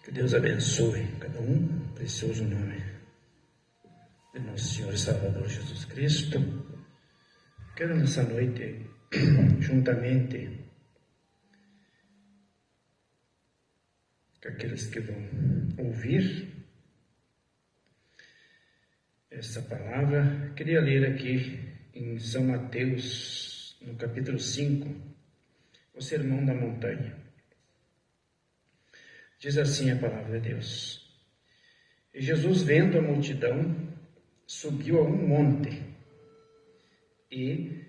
Que Deus abençoe cada um, precioso nome de nosso Senhor e Salvador Jesus Cristo. Quero nessa noite, juntamente com aqueles que vão ouvir essa palavra, queria ler aqui em São Mateus, no capítulo 5, o Sermão da Montanha. Diz assim a palavra de Deus: E Jesus, vendo a multidão, subiu a um monte e,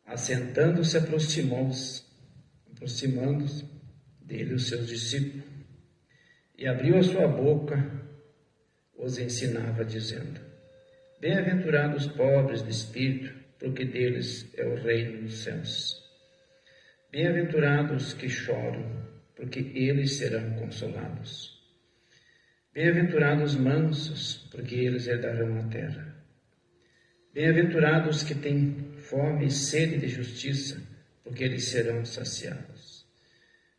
assentando-se, aproximando-se dele os seus discípulos, e abriu a sua boca, os ensinava, dizendo: Bem-aventurados os pobres de espírito, porque deles é o reino dos céus. Bem-aventurados os que choram, porque eles serão consolados. Bem-aventurados os mansos, porque eles herdarão a terra. Bem-aventurados os que têm fome e sede de justiça, porque eles serão saciados.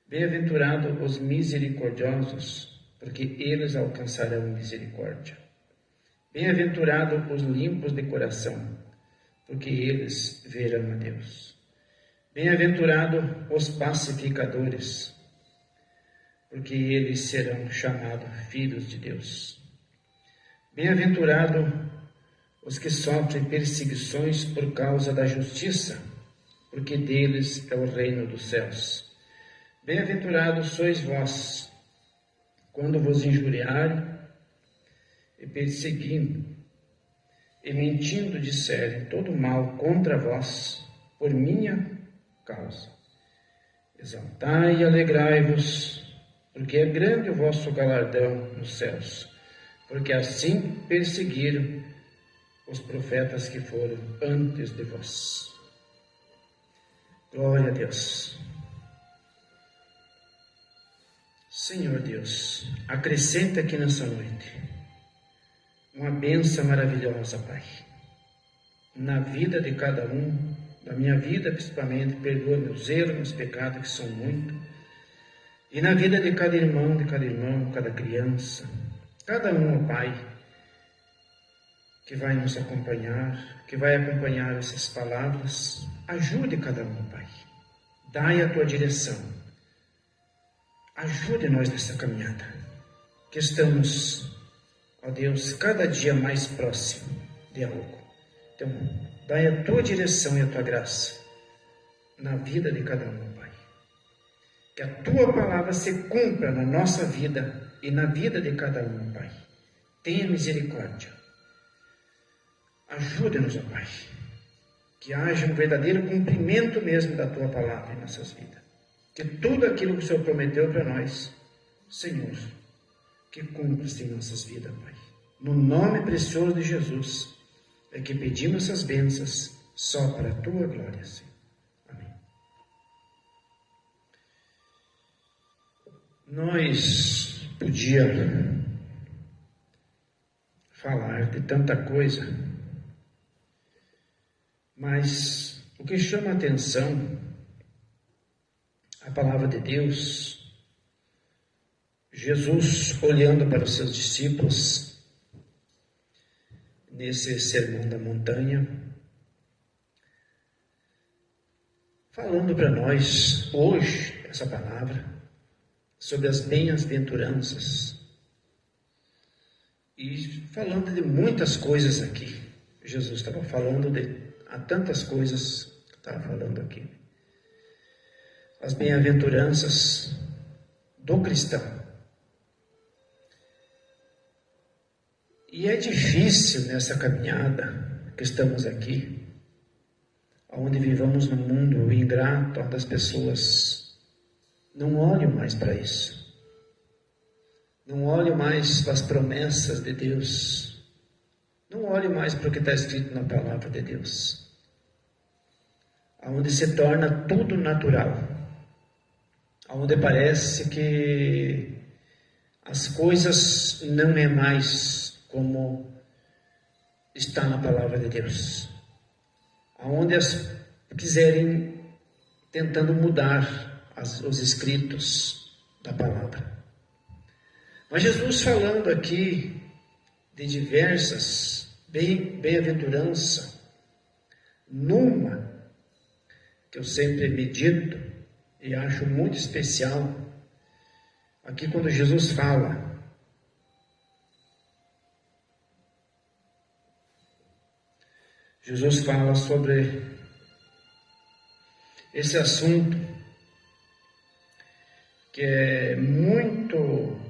Bem-aventurados os misericordiosos, porque eles alcançarão misericórdia. Bem-aventurados os limpos de coração, porque eles verão a Deus. Bem-aventurados os pacificadores, porque eles serão chamados filhos de Deus. Bem-aventurados os que sofrem perseguições por causa da justiça, porque deles é o reino dos céus. Bem-aventurados sois vós, quando vos injuriarem e perseguindo e mentindo disserem todo mal contra vós por minha causa. Exaltai e alegrai-vos, porque é grande o vosso galardão nos céus, porque assim perseguiram os profetas que foram antes de vós. Glória a Deus. Senhor Deus, acrescenta aqui nessa noite uma bênção maravilhosa, Pai, na vida de cada um, na minha vida principalmente. Perdoa meus erros, meus pecados, que são muitos, e na vida de cada irmão, cada criança, cada um, ó Pai, que vai nos acompanhar, que vai acompanhar essas palavras. Ajude cada um, Pai. Dai a tua direção. Ajude nós nessa caminhada, que estamos, ó Deus, cada dia mais próximo de algo. Então, dai a tua direção e a tua graça na vida de cada um, Pai. Que a tua palavra se cumpra na nossa vida e na vida de cada um, Pai. Tenha misericórdia. Ajude-nos, ó Pai, que haja um verdadeiro cumprimento mesmo da tua palavra em nossas vidas. Que tudo aquilo que o Senhor prometeu para nós, Senhor, que cumpra-se em nossas vidas, Pai. No nome precioso de Jesus, é que pedimos essas bênçãos só para a tua glória, Senhor. Amém. Nós podíamos falar de tanta coisa, mas o que chama a atenção, a palavra de Deus, Jesus olhando para os seus discípulos, nesse Sermão da Montanha, falando para nós hoje, essa palavra, sobre as bem-aventuranças, e falando de muitas coisas aqui. Jesus estava falando há tantas coisas que estava falando aqui. As bem-aventuranças do cristão. E é difícil nessa caminhada que estamos aqui, onde vivamos num mundo ingrato, onde as pessoas não olham mais para isso. Não olham mais para as promessas de Deus. Não olham mais para o que está escrito na palavra de Deus. Onde se torna tudo natural. Onde parece que as coisas não é mais como está na palavra de Deus. Onde as quiserem tentando mudar os escritos da palavra. Mas Jesus falando aqui de diversas bem-aventurança, numa que eu sempre medito e acho muito especial, aqui quando Jesus fala sobre esse assunto que é muito,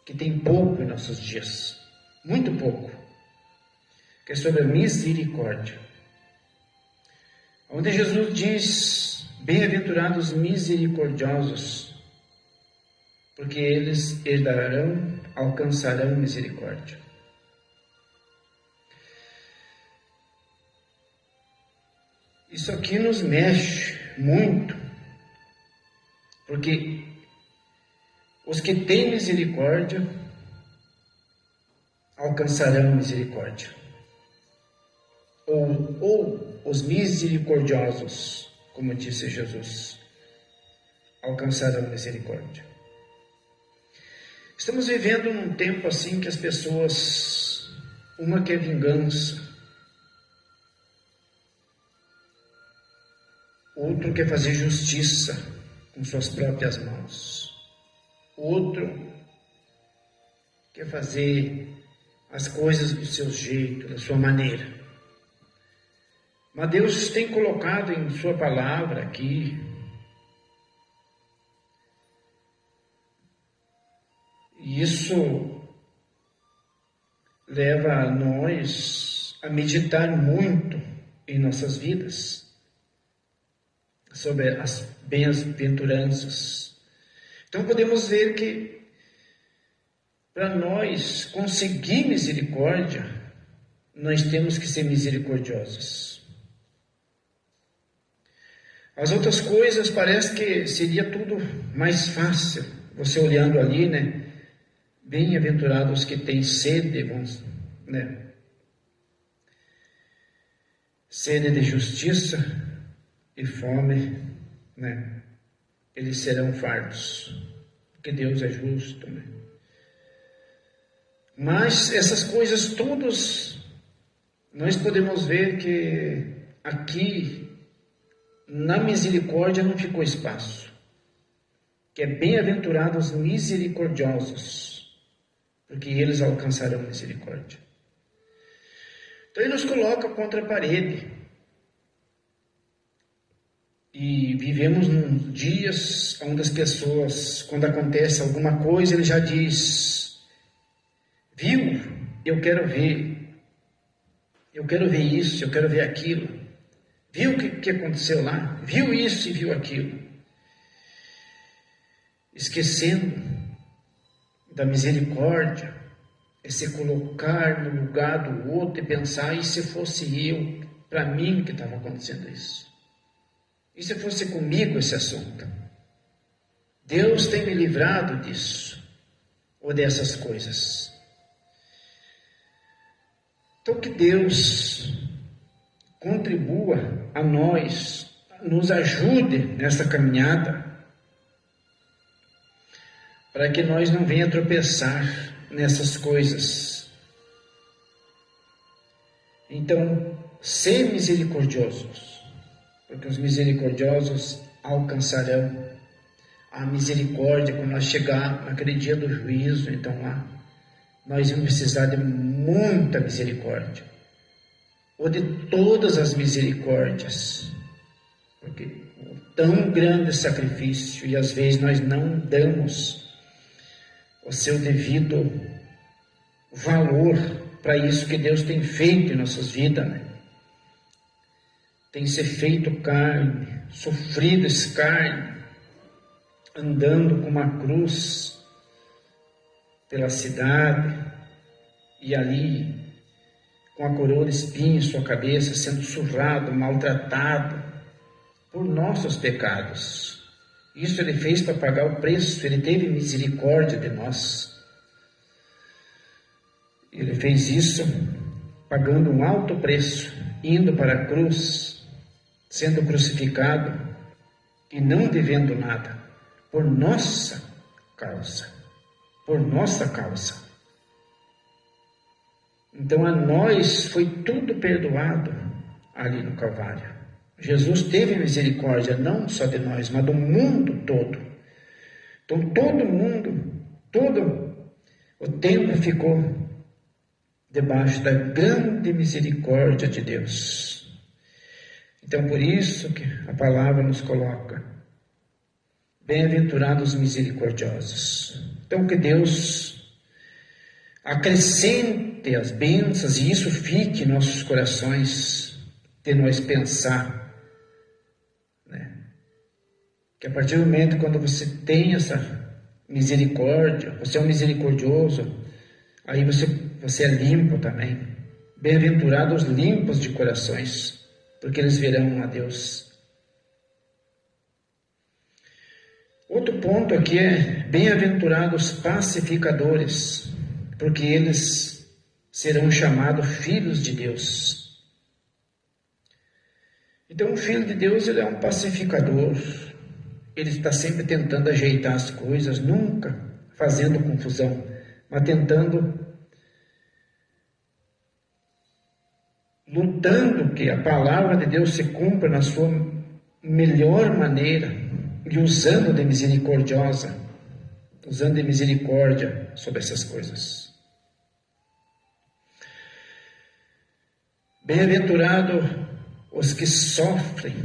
que tem pouco em nossos dias, muito pouco, que é sobre a misericórdia. Onde Jesus diz: bem-aventurados misericordiosos, porque eles alcançarão misericórdia. Isso aqui nos mexe muito, porque os que têm misericórdia alcançarão misericórdia. Ou os misericordiosos, como disse Jesus, alcançarão misericórdia. Estamos vivendo num tempo assim que as pessoas, uma quer vingança, outro quer fazer justiça com suas próprias mãos, outro quer fazer as coisas do seu jeito, da sua maneira. Mas Deus tem colocado em sua palavra aqui e isso leva a nós a meditar muito em nossas vidas sobre as bem-aventuranças. Então podemos ver que para nós conseguir misericórdia, nós temos que ser misericordiosos. As outras coisas parece que seria tudo mais fácil. Você olhando ali, né? Bem-aventurados que têm sede, né? Sede de justiça e fome, né? Eles serão fartos, porque Deus é justo, né? Mas essas coisas todas, nós podemos ver que aqui na misericórdia não ficou espaço, que é bem-aventurados misericordiosos, porque eles alcançarão misericórdia. Então ele nos coloca contra a parede. E vivemos num dias onde as pessoas, quando acontece alguma coisa, ele já diz: viu, eu quero ver isso, eu quero ver aquilo. Viu o que aconteceu lá? Viu isso e viu aquilo. Esquecendo da misericórdia, é se colocar no lugar do outro e pensar: e se fosse eu, para mim que estava acontecendo isso? E se fosse comigo esse assunto? Deus tem me livrado disso, ou dessas coisas. Então que Deus contribua a nós, nos ajude nessa caminhada, para que nós não venhamos tropeçar nessas coisas. Então, ser misericordiosos, porque os misericordiosos alcançarão a misericórdia quando nós chegar naquele dia do juízo. Então lá, nós vamos precisar de muita misericórdia, ou de todas as misericórdias, porque tão grande sacrifício, e às vezes nós não damos o seu devido valor para isso que Deus tem feito em nossas vidas, né? Tem se feito carne, sofrido escárnio, andando com uma cruz pela cidade, e ali com a coroa de espinhos em sua cabeça, sendo surrado, maltratado por nossos pecados. Isso ele fez para pagar o preço, ele teve misericórdia de nós. Ele fez isso pagando um alto preço, indo para a cruz, sendo crucificado e não devendo nada, por nossa causa, por nossa causa. Então a nós foi tudo perdoado ali no Calvário. Jesus teve misericórdia não só de nós, mas do mundo todo. Então todo mundo, todo o tempo ficou debaixo da grande misericórdia de Deus. Então por isso que a palavra nos coloca: bem-aventurados os misericordiosos. Então que Deus acrescente as bênçãos e isso fique em nossos corações, de nós pensar, né? Que a partir do momento quando você tem essa misericórdia, você é um misericordioso, aí você é limpo também. Bem-aventurados os limpos de corações, porque eles verão a Deus. Outro ponto aqui é: bem-aventurados pacificadores, porque eles serão chamados filhos de Deus. Então, o filho de Deus, ele é um pacificador. Ele está sempre tentando ajeitar as coisas, nunca fazendo confusão, mas lutando que a palavra de Deus se cumpra na sua melhor maneira e usando de misericórdia sobre essas coisas. Bem-aventurado os que sofrem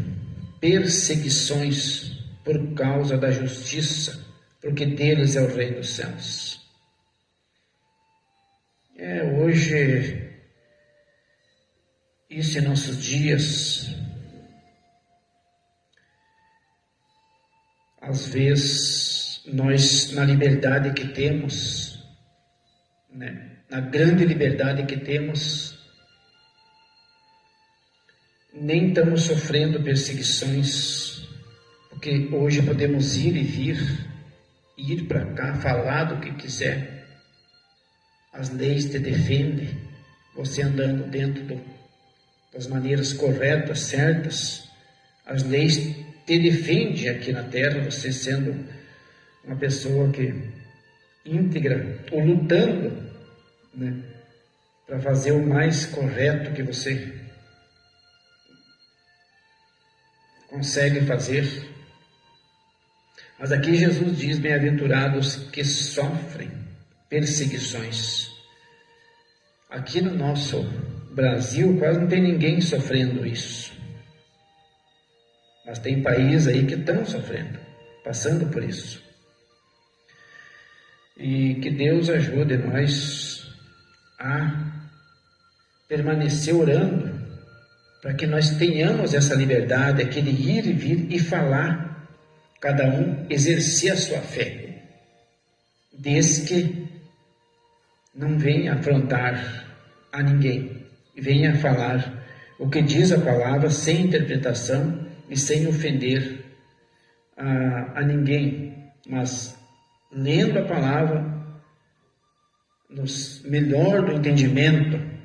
perseguições por causa da justiça, porque deles é o reino dos céus. Hoje, isso em nossos dias, às vezes, nós, na liberdade que temos, né, na grande liberdade que temos, nem estamos sofrendo perseguições, porque hoje podemos ir e vir, ir para cá, falar do que quiser. As leis te defendem, você andando dentro das maneiras corretas, certas. As leis te defendem aqui na terra, você sendo uma pessoa que íntegra, ou lutando, né, para fazer o mais correto que você consegue fazer. Mas aqui Jesus diz: bem-aventurados que sofrem perseguições. Aqui no nosso Brasil quase não tem ninguém sofrendo isso, mas tem países aí que estão sofrendo, passando por isso. E que Deus ajude nós a permanecer orando, para que nós tenhamos essa liberdade, aquele ir e vir e falar, cada um exercer a sua fé, desde que não venha afrontar a ninguém, venha falar o que diz a palavra sem interpretação e sem ofender a ninguém, mas lendo a palavra no melhor do entendimento.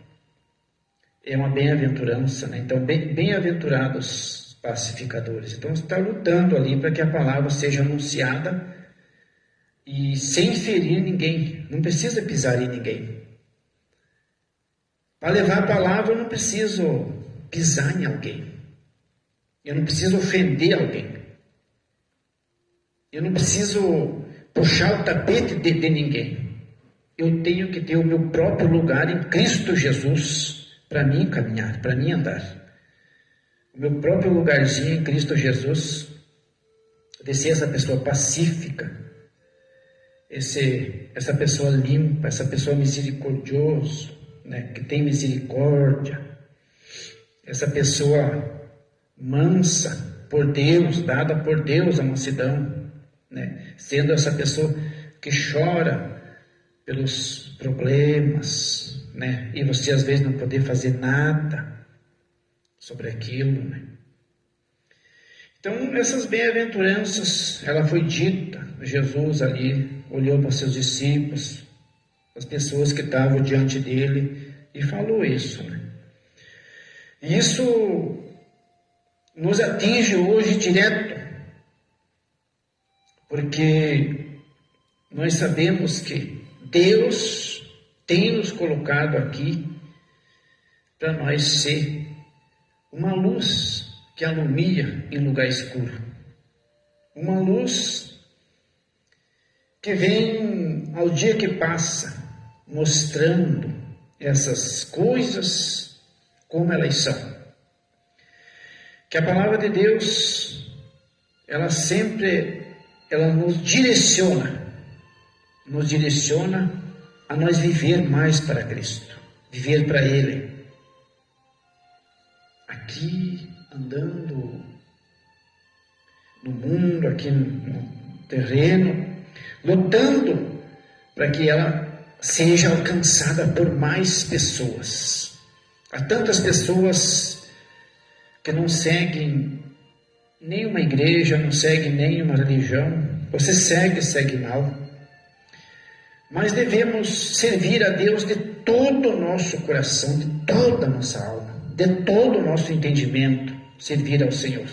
É uma bem-aventurança, né? Então, bem-aventurados pacificadores. Então, você está lutando ali para que a palavra seja anunciada e sem ferir ninguém. Não precisa pisar em ninguém. Para levar a palavra, eu não preciso pisar em alguém. Eu não preciso ofender alguém. Eu não preciso puxar o tapete de ninguém. Eu tenho que ter o meu próprio lugar em Cristo Jesus, para mim caminhar, para mim andar. O meu próprio lugarzinho em Cristo Jesus, de ser essa pessoa pacífica, essa pessoa limpa, essa pessoa misericordiosa, né, que tem misericórdia, essa pessoa mansa por Deus, dada por Deus a mansidão, né, sendo essa pessoa que chora pelos problemas, né? E você às vezes não poder fazer nada sobre aquilo, né? Então, essas bem-aventuranças, ela foi dita. Jesus ali olhou para seus discípulos, as pessoas que estavam diante dele, e falou isso, né? E isso nos atinge hoje direto, porque nós sabemos que Deus tem nos colocado aqui para nós ser uma luz que alumia em lugar escuro. Uma luz que vem ao dia que passa, mostrando essas coisas como elas são. Que a palavra de Deus, ela nos direciona a nós viver mais para Cristo, viver para Ele. Aqui, andando no mundo, aqui no terreno, lutando para que ela seja alcançada por mais pessoas. Há tantas pessoas que não seguem nenhuma igreja, não seguem nenhuma religião. Você segue mal. Mas devemos servir a Deus de todo o nosso coração, de toda a nossa alma, de todo o nosso entendimento, servir ao Senhor.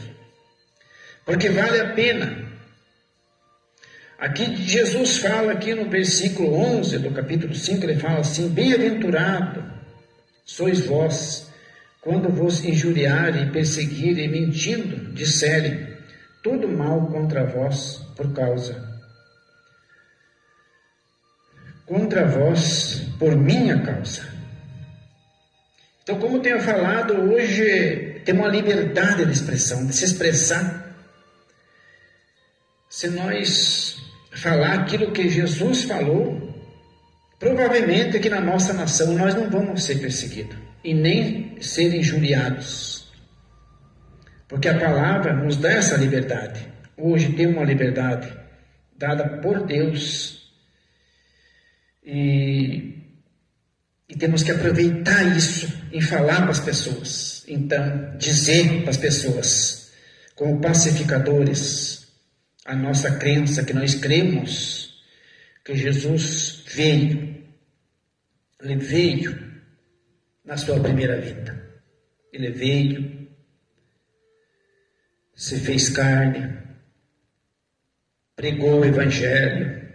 Porque vale a pena. Aqui Jesus fala aqui no versículo 11 do capítulo 5, ele fala assim: bem-aventurado sois vós, quando vos injuriarem e perseguirem, mentindo, disserem todo mal contra vós por minha causa. Então, como tenho falado, hoje tem uma liberdade de expressão, de se expressar. Se nós falar aquilo que Jesus falou, provavelmente aqui na nossa nação nós não vamos ser perseguidos e nem ser injuriados, porque a palavra nos dá essa liberdade. Hoje tem uma liberdade dada por Deus e temos que aproveitar isso em falar para as pessoas. Então, dizer para as pessoas, como pacificadores, a nossa crença, que nós cremos que Jesus veio. Ele veio na sua primeira vinda. Ele veio, se fez carne, pregou o Evangelho,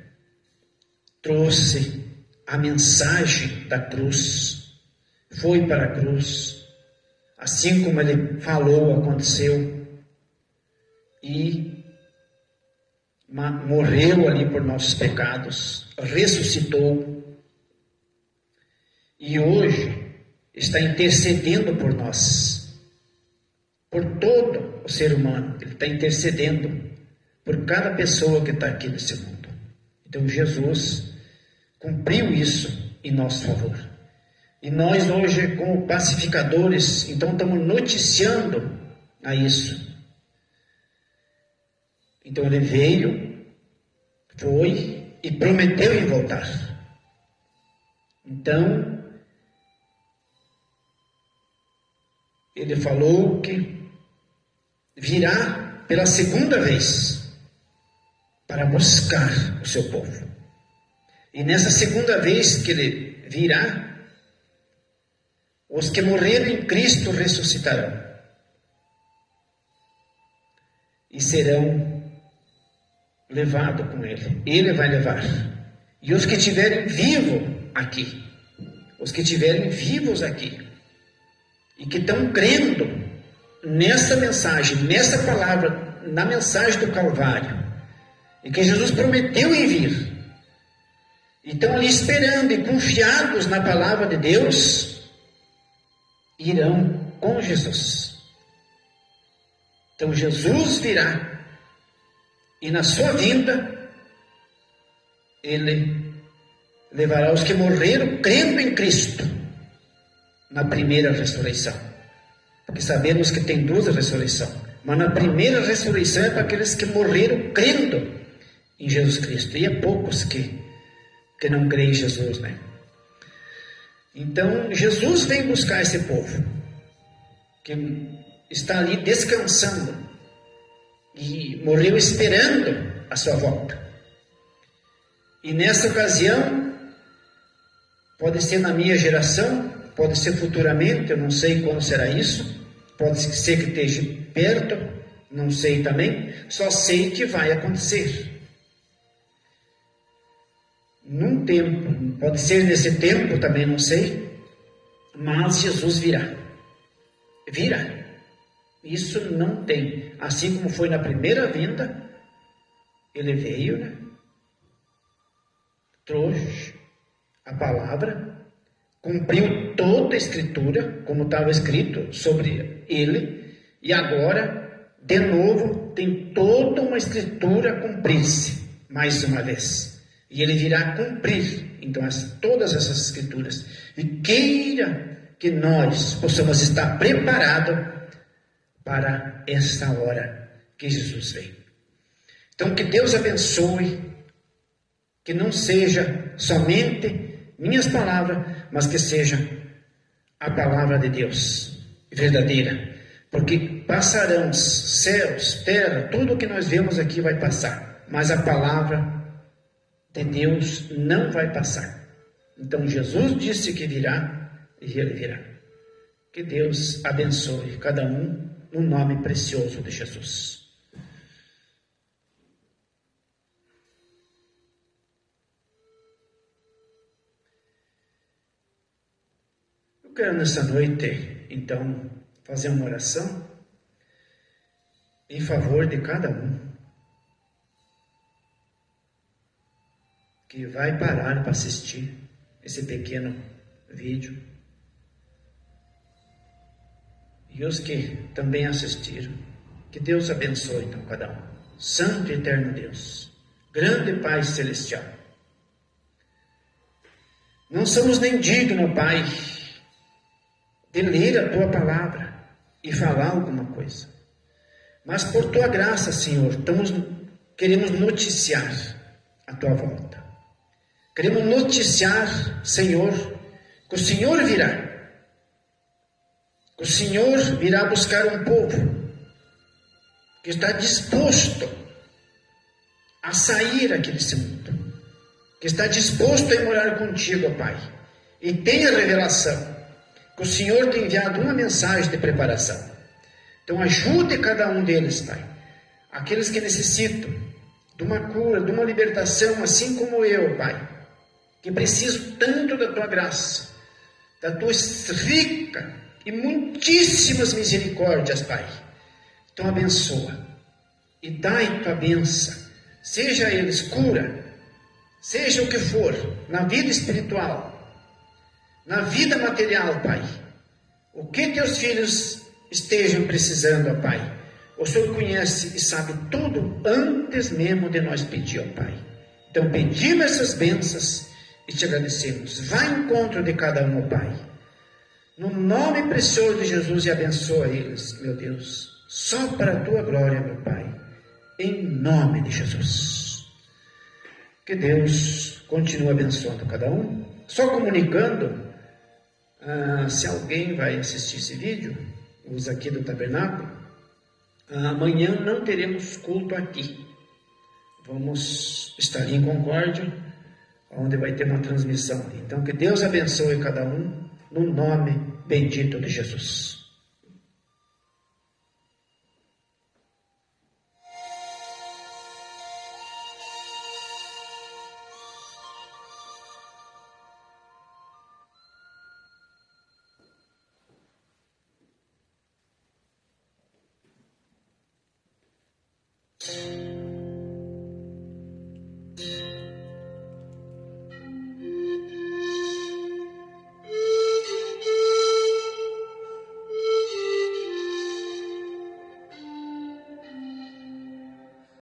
trouxe a mensagem da cruz, foi para a cruz, assim como ele falou, aconteceu, e morreu ali por nossos pecados, ressuscitou, e hoje está intercedendo por nós, por todo o ser humano. Ele está intercedendo por cada pessoa que está aqui nesse mundo. Então Jesus cumpriu isso em nosso favor. E nós hoje, como pacificadores, então estamos noticiando a isso. Então ele veio, foi e prometeu em voltar. Então, ele falou que virá pela segunda vez para buscar o seu povo. E nessa segunda vez que ele virá, os que morreram em Cristo ressuscitarão e serão levados com ele. Ele vai levar. E os que estiverem vivos aqui, e que estão crendo nessa mensagem, nessa palavra, na mensagem do Calvário, e que Jesus prometeu em vir, e estão ali esperando e confiados na palavra de Deus, irão com Jesus. Então Jesus virá, e na sua vinda, ele levará os que morreram crendo em Cristo na primeira ressurreição. Porque sabemos que tem duas ressurreições, mas na primeira ressurreição é para aqueles que morreram crendo em Jesus Cristo. E é poucos que não creem em Jesus, né? Então, Jesus vem buscar esse povo que está ali descansando e morreu esperando a sua volta. E nessa ocasião, pode ser na minha geração, pode ser futuramente, eu não sei quando será isso, pode ser que esteja perto, não sei também, só sei que vai acontecer. num tempo, pode ser nesse tempo, também não sei, mas Jesus virá. Virá. Isso não tem. Assim como foi na primeira vinda, ele veio, né? Trouxe a palavra, cumpriu toda a escritura, como estava escrito sobre ele, e agora, de novo, tem toda uma escritura a cumprir-se, mais uma vez. E ele virá cumprir, então, todas essas escrituras. E queira que nós possamos estar preparados para esta hora que Jesus vem. Então, que Deus abençoe, que não seja somente minhas palavras, mas que seja a palavra de Deus, verdadeira. Porque passarão céus, terra, tudo o que nós vemos aqui vai passar, mas a palavra de Deus não vai passar. Então Jesus disse que virá, e ele virá. Que Deus abençoe cada um no nome precioso de Jesus. Eu quero nessa noite, então, fazer uma oração em favor de cada um que vai parar para assistir esse pequeno vídeo, e os que também assistiram. Que Deus abençoe então cada um. Santo e eterno Deus, grande Pai celestial, não somos nem dignos, Pai, de ler a Tua palavra e falar alguma coisa, mas por Tua graça, Senhor, queremos noticiar a Tua volta. Queremos noticiar, Senhor, que o Senhor virá. Que o Senhor virá buscar um povo que está disposto a sair aqui desse mundo, que está disposto a morar contigo, ó Pai, e tem a revelação que o Senhor tem enviado uma mensagem de preparação. Então ajude cada um deles, Pai, aqueles que necessitam de uma cura, de uma libertação, assim como eu, Pai, que preciso tanto da Tua graça, da Tua rica e muitíssimas misericórdias, Pai. Então abençoa e dai Tua bênção, seja eles cura, seja o que for, na vida espiritual, na vida material, Pai. O que Teus filhos estejam precisando, ó Pai, o Senhor conhece e sabe tudo antes mesmo de nós pedir, ó Pai. Então pedimos essas bênçãos e Te agradecemos. Vá em encontro de cada um, ó Pai, no nome precioso de Jesus, e abençoa eles, meu Deus, só para a Tua glória, meu Pai, em nome de Jesus. Que Deus continue abençoando cada um. Só comunicando, se alguém vai assistir esse vídeo, os aqui do tabernáculo, amanhã não teremos culto aqui. Vamos estar em Concórdia, onde vai ter uma transmissão. Então que Deus abençoe cada um, no nome bendito de Jesus.